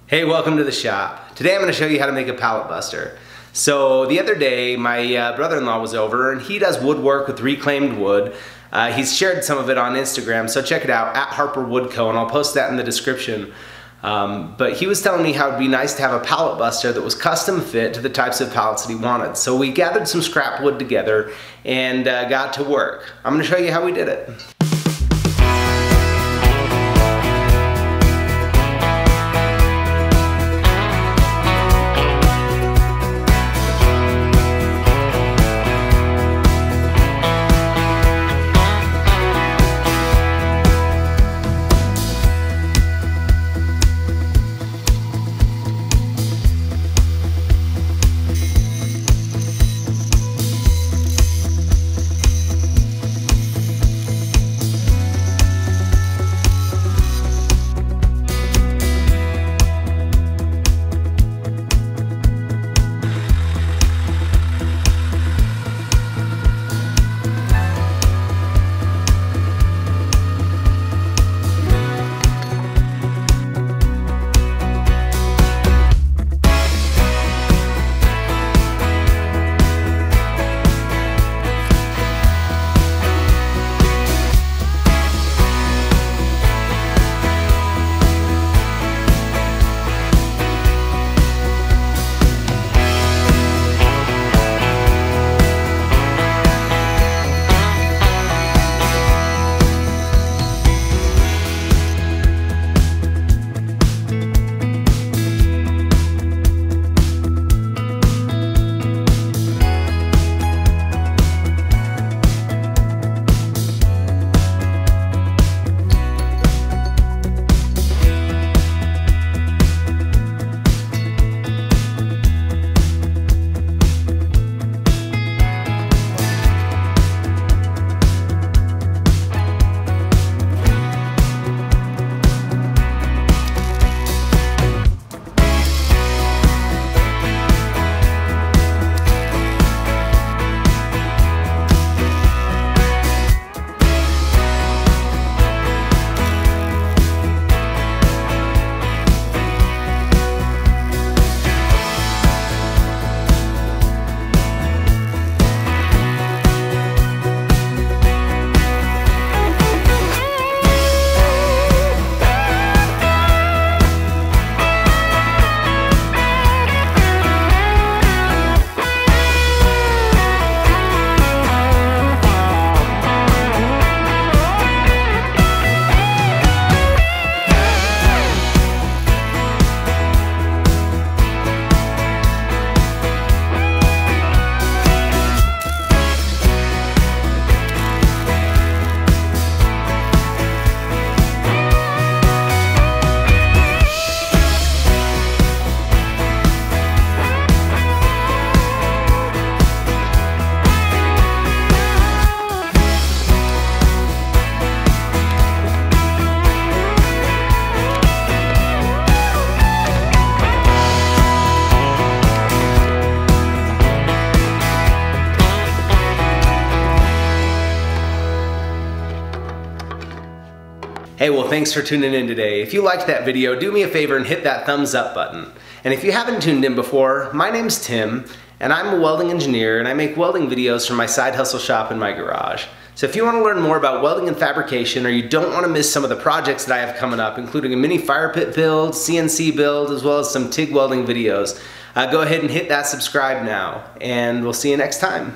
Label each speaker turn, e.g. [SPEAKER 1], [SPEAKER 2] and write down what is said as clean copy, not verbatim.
[SPEAKER 1] Hey, welcome to the shop. Today I'm going to show you how to make a pallet buster. So the other day my brother-in-law was over and he does woodwork with reclaimed wood. He's shared some of it on Instagram, so check it out at Harper Wood Co, and I'll post that in the description. But he was telling me how it'd be nice to have a pallet buster that was custom fit to the types of pallets that he wanted. So we gathered some scrap wood together and got to work. I'm going to show you how we did it. Hey, well, thanks for tuning in today. If you liked that video, do me a favor and hit that thumbs up button. And if you haven't tuned in before, my name's Tim, and I'm a welding engineer, and I make welding videos from my side hustle shop in my garage. So if you want to learn more about welding and fabrication, or you don't want to miss some of the projects that I have coming up, including a mini fire pit build, CNC build, as well as some TIG welding videos, go ahead and hit that subscribe now, and we'll see you next time.